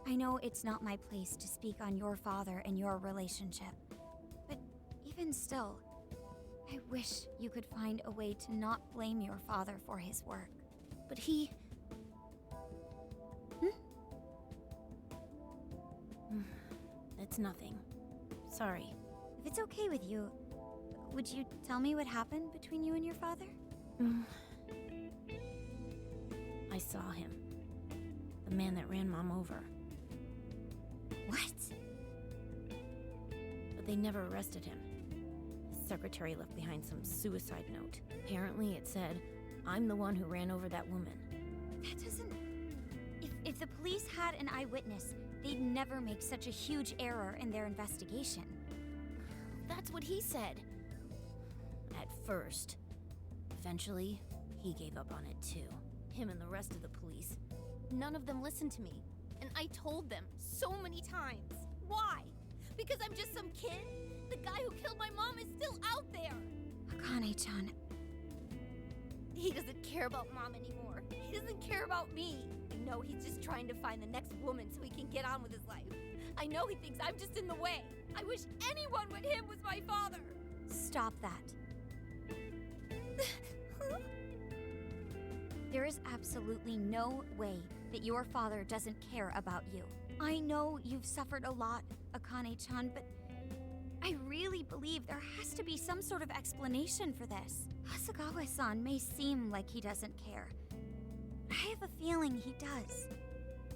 I know it's not my place to speak on your father and your relationship, but even still, I wish you could find a way to not blame your father for his work. But he... It's nothing. Sorry. If it's okay with you, would you tell me what happened between you and your father? I saw him. The man that ran Mom over. What? But they never arrested him. His secretary left behind some suicide note. Apparently it said, "I'm the one who ran over that woman." That doesn't... If the police had an eyewitness, they'd never make such a huge error in their investigation. That's what he said. At first. Eventually, he gave up on it too. Him and the rest of the police. None of them listened to me. And I told them so many times. Why? Because I'm just some kid? The guy who killed my mom is still out there! Akane-chan. He doesn't care about Mom anymore. He doesn't care about me. I know he's just trying to find the next woman so he can get on with his life. I know he thinks I'm just in the way. I wish anyone but him was my father. Stop that. There is absolutely no way that your father doesn't care about you. I know you've suffered a lot, Akane-chan, but I really believe there has to be some sort of explanation for this. Hasegawa-san may seem like he doesn't care. I have a feeling he does.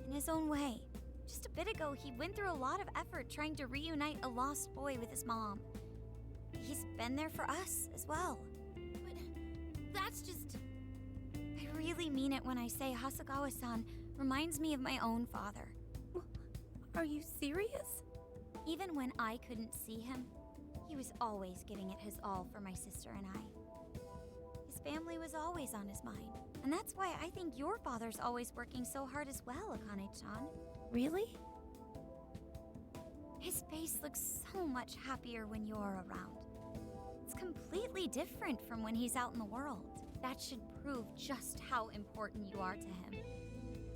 In his own way. Just a bit ago, he went through a lot of effort trying to reunite a lost boy with his mom. He's been there for us as well. But that's just... I really mean it when I say Hasegawa-san reminds me of my own father. Are you serious? Even when I couldn't see him, he was always giving it his all for my sister and I. His family was always on his mind. And that's why I think your father's always working so hard as well, Akane-chan. Really? His face looks so much happier when you're around. It's completely different from when he's out in the world. That should prove just how important you are to him.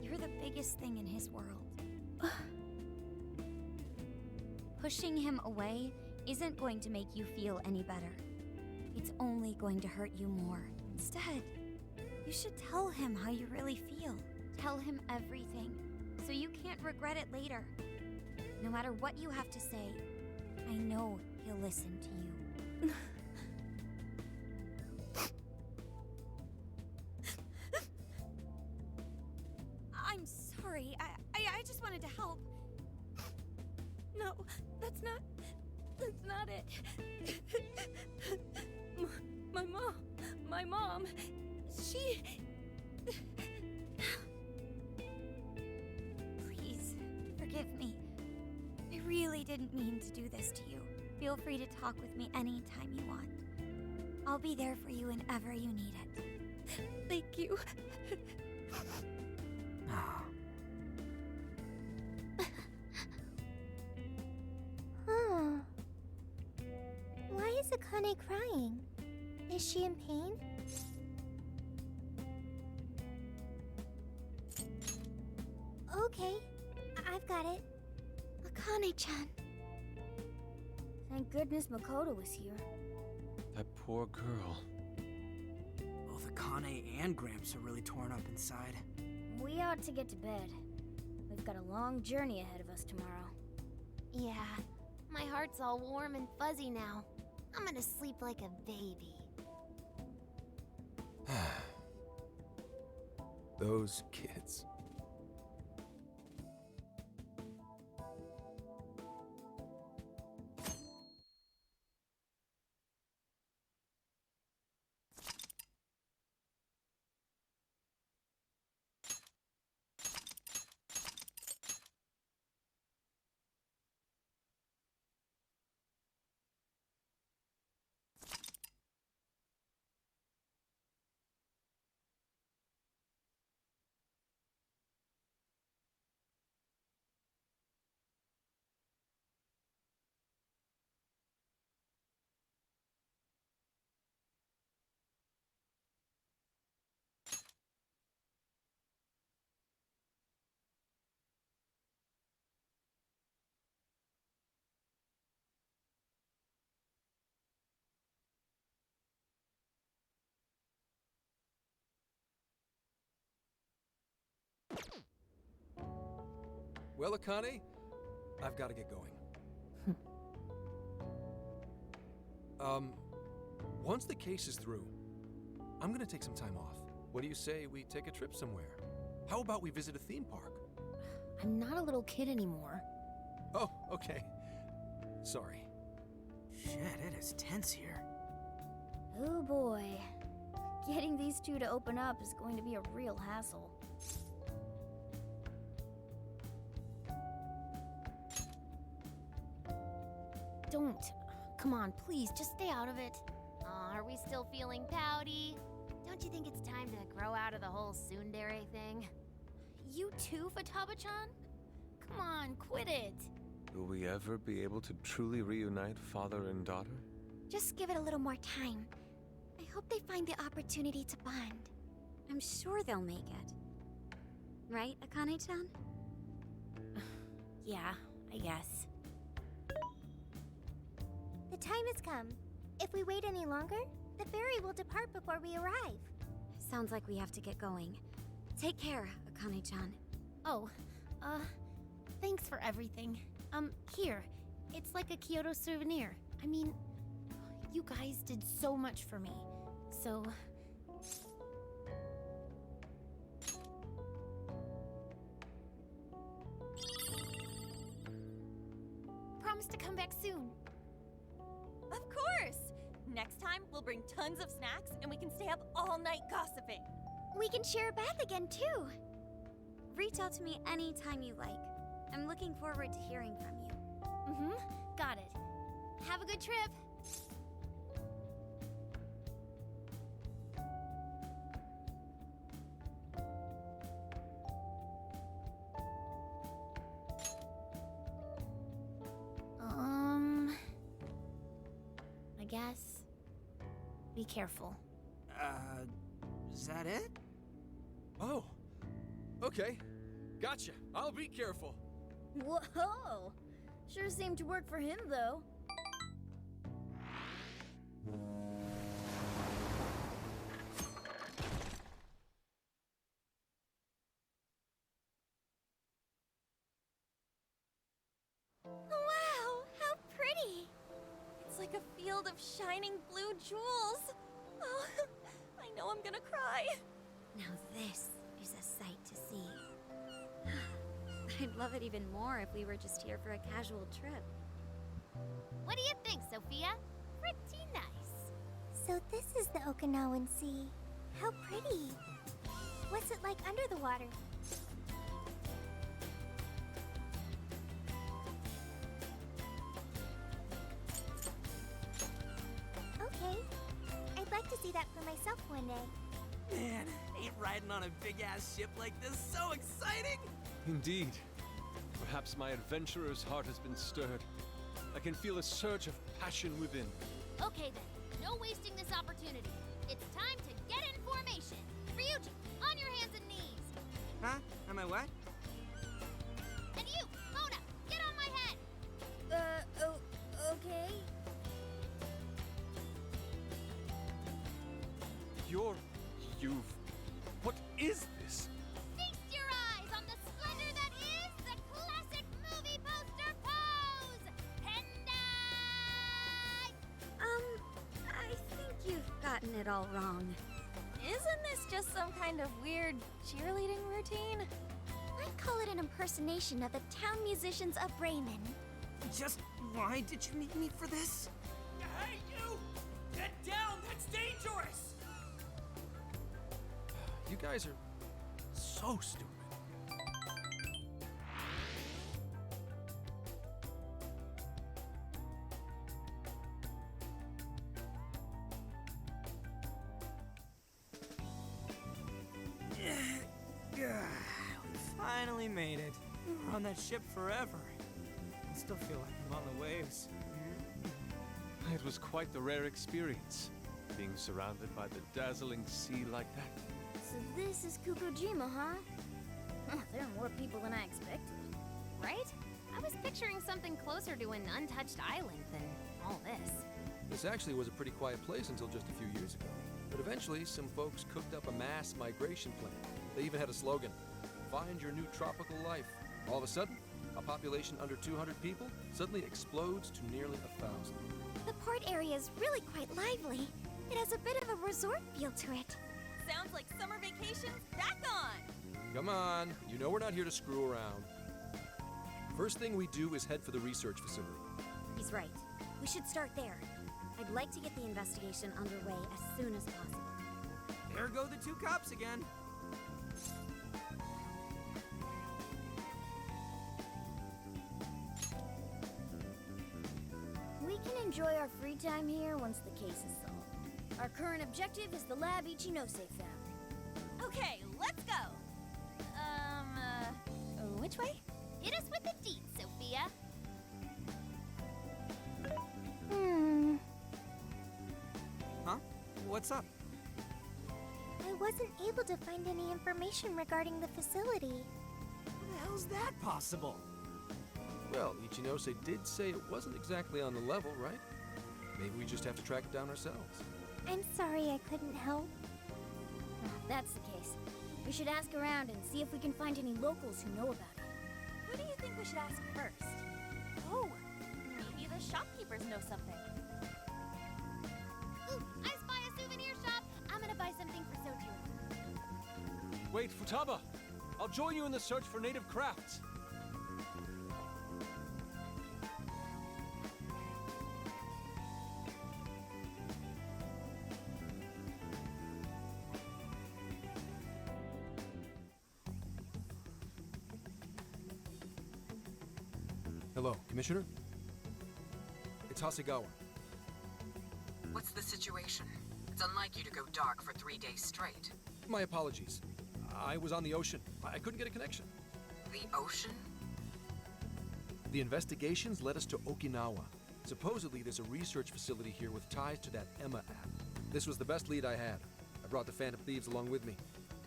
You're the biggest thing in his world. Pushing him away isn't going to make you feel any better. It's only going to hurt you more. Instead, you should tell him how you really feel. Tell him everything, so you can't regret it later. No matter what you have to say, I know he'll listen to you. I'm sorry. I just wanted to help. No, that's not it. My mom, she... Please, forgive me. I really didn't mean to do this to you. Feel free to talk with me anytime you want. I'll be there for you whenever you need it. Thank you. Huh. Why is Akane crying? Is she in pain? Okay, I've got it. Akane-chan. Thank goodness Makoto was here. That poor girl. Both Akane and Gramps are really torn up inside. We ought to get to bed. We've got a long journey ahead of us tomorrow. Yeah, my heart's all warm and fuzzy now. I'm gonna sleep like a baby. Those kids. Well, Akane, I've got to get going. Once the case is through, I'm gonna take some time off. What do you say we take a trip somewhere? How about we visit a theme park? I'm not a little kid anymore. Oh, okay. Sorry. Shit, it is tense here. Oh boy. Getting these two to open up is going to be a real hassle. Don't. Come on, please, just stay out of it. Aw, are we still feeling pouty? Don't you think it's time to grow out of the whole tsundere thing? You too, Futaba-chan? Come on, quit it. Will we ever be able to truly reunite father and daughter? Just give it a little more time. I hope they find the opportunity to bond. I'm sure they'll make it. Right, Akane-chan? Yeah, I guess. The time has come. If we wait any longer, the ferry will depart before we arrive. Sounds like we have to get going. Take care, Akane-chan. Oh, thanks for everything. Here. It's like a Kyoto souvenir. I mean, you guys did so much for me. So... Promise to come back soon. Of course! Next time, we'll bring tons of snacks and we can stay up all night gossiping. We can share a bath again, too. Reach out to me anytime you like. I'm looking forward to hearing from you. Got it. Have a good trip. I guess. Be careful. Is that it? Oh, okay. Gotcha. I'll be careful. Whoa! Sure seemed to work for him, though. Wow, how pretty! It's like a field of shining blue jewels. Oh, I know I'm gonna cry. Now this is a sight to see. I'd love it even more if we were just here for a casual trip. What do you think, Sophia? Pretty nice. So this is the Okinawan Sea. How pretty. What's it like under the water? Okay. I'd like to see that for myself one day. Man, ain't riding on a big-ass ship like this so exciting? Indeed. Perhaps my adventurer's heart has been stirred. I can feel a surge of passion within. Okay then, no wasting this opportunity. It's time to get in formation. Ryuji, on your hands and knees. Huh? Am I what? And you, Mona, get on my head. Okay. What is this? Feast your eyes on the splendor that is the classic movie poster pose! Hendai! I think you've gotten it all wrong. Isn't this just some kind of weird cheerleading routine? I call it an impersonation of the town musicians of Bremen. Just why did you need me for this? Hey, you! Get down! That's dangerous! You guys are so stupid. We finally made it. We're on that ship forever. I still feel like I'm on the waves. It was quite the rare experience, being surrounded by the dazzling sea like that. So this is Kukujima, huh? There are more people than I expected. Right? I was picturing something closer to an untouched island than all this. This actually was a pretty quiet place until just a few years ago. But eventually, some folks cooked up a mass migration plan. They even had a slogan, "Find your new tropical life." All of a sudden, a population under 200 people suddenly explodes to nearly 1,000. The port area is really quite lively. It has a bit of a resort feel to it. Sounds like summer vacation's back on! Come on, you know we're not here to screw around. First thing we do is head for the research facility. He's right. We should start there. I'd like to get the investigation underway as soon as possible. There go the two cops again. We can enjoy our free time here once the case is solved. Our current objective is the lab Ichinose found. Okay, let's go! Which way? Hit us with the deeds, Sophia. Huh? What's up? I wasn't able to find any information regarding the facility. How the hell's that possible? Well, Ichinose did say it wasn't exactly on the level, right? Maybe we just have to track it down ourselves. I'm sorry I couldn't help. If that's the case, we should ask around and see if we can find any locals who know about it. Who do you think we should ask first? Oh, maybe the shopkeepers know something. Ooh, I spy a souvenir shop. I'm gonna buy something for Soju. Wait, Futaba! I'll join you in the search for native crafts. Hello, Commissioner? It's Hasegawa. What's the situation? It's unlike you to go dark for 3 days straight. My apologies. I was on the ocean. I couldn't get a connection. The ocean? The investigations led us to Okinawa. Supposedly, there's a research facility here with ties to that Emma app. This was the best lead I had. I brought the Phantom Thieves along with me.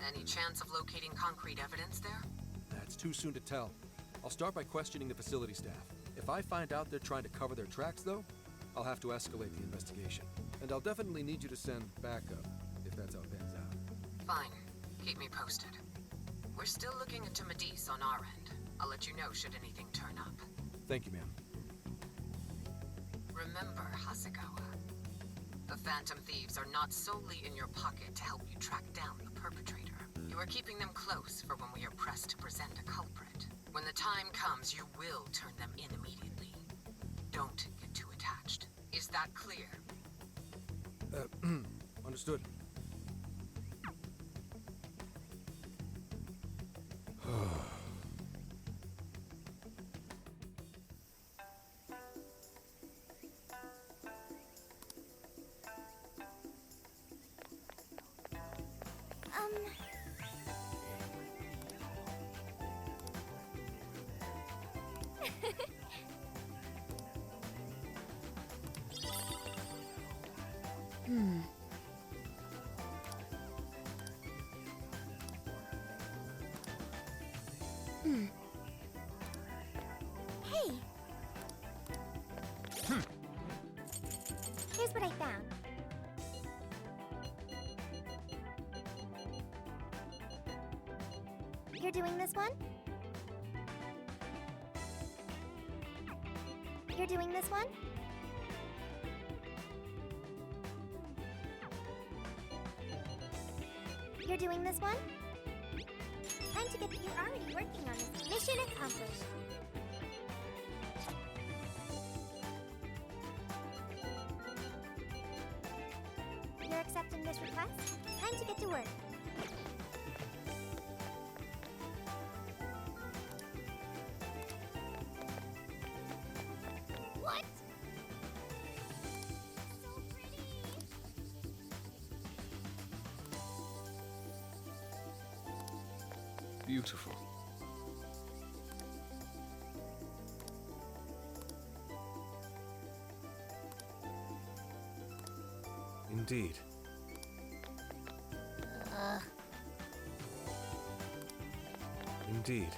Any chance of locating concrete evidence there? That's too soon to tell. I'll start by questioning the facility staff. If I find out they're trying to cover their tracks, though, I'll have to escalate the investigation. And I'll definitely need you to send backup, if that's how it pans out. Fine. Keep me posted. We're still looking into Medice on our end. I'll let you know should anything turn up. Thank you, ma'am. Remember, Hasegawa, the Phantom Thieves are not solely in your pocket to help you track down the perpetrator. You are keeping them close for when we are pressed to present a culprit. When the time comes, you will turn them in immediately. Don't get too attached. Is that clear? Understood. Hey! Here's what I found. doing this one? You're doing this one? You're doing this one? Time to get that you're already working on this. Mission accomplished. You're accepting this request? Time to get to work. What? Beautiful. Indeed. Indeed.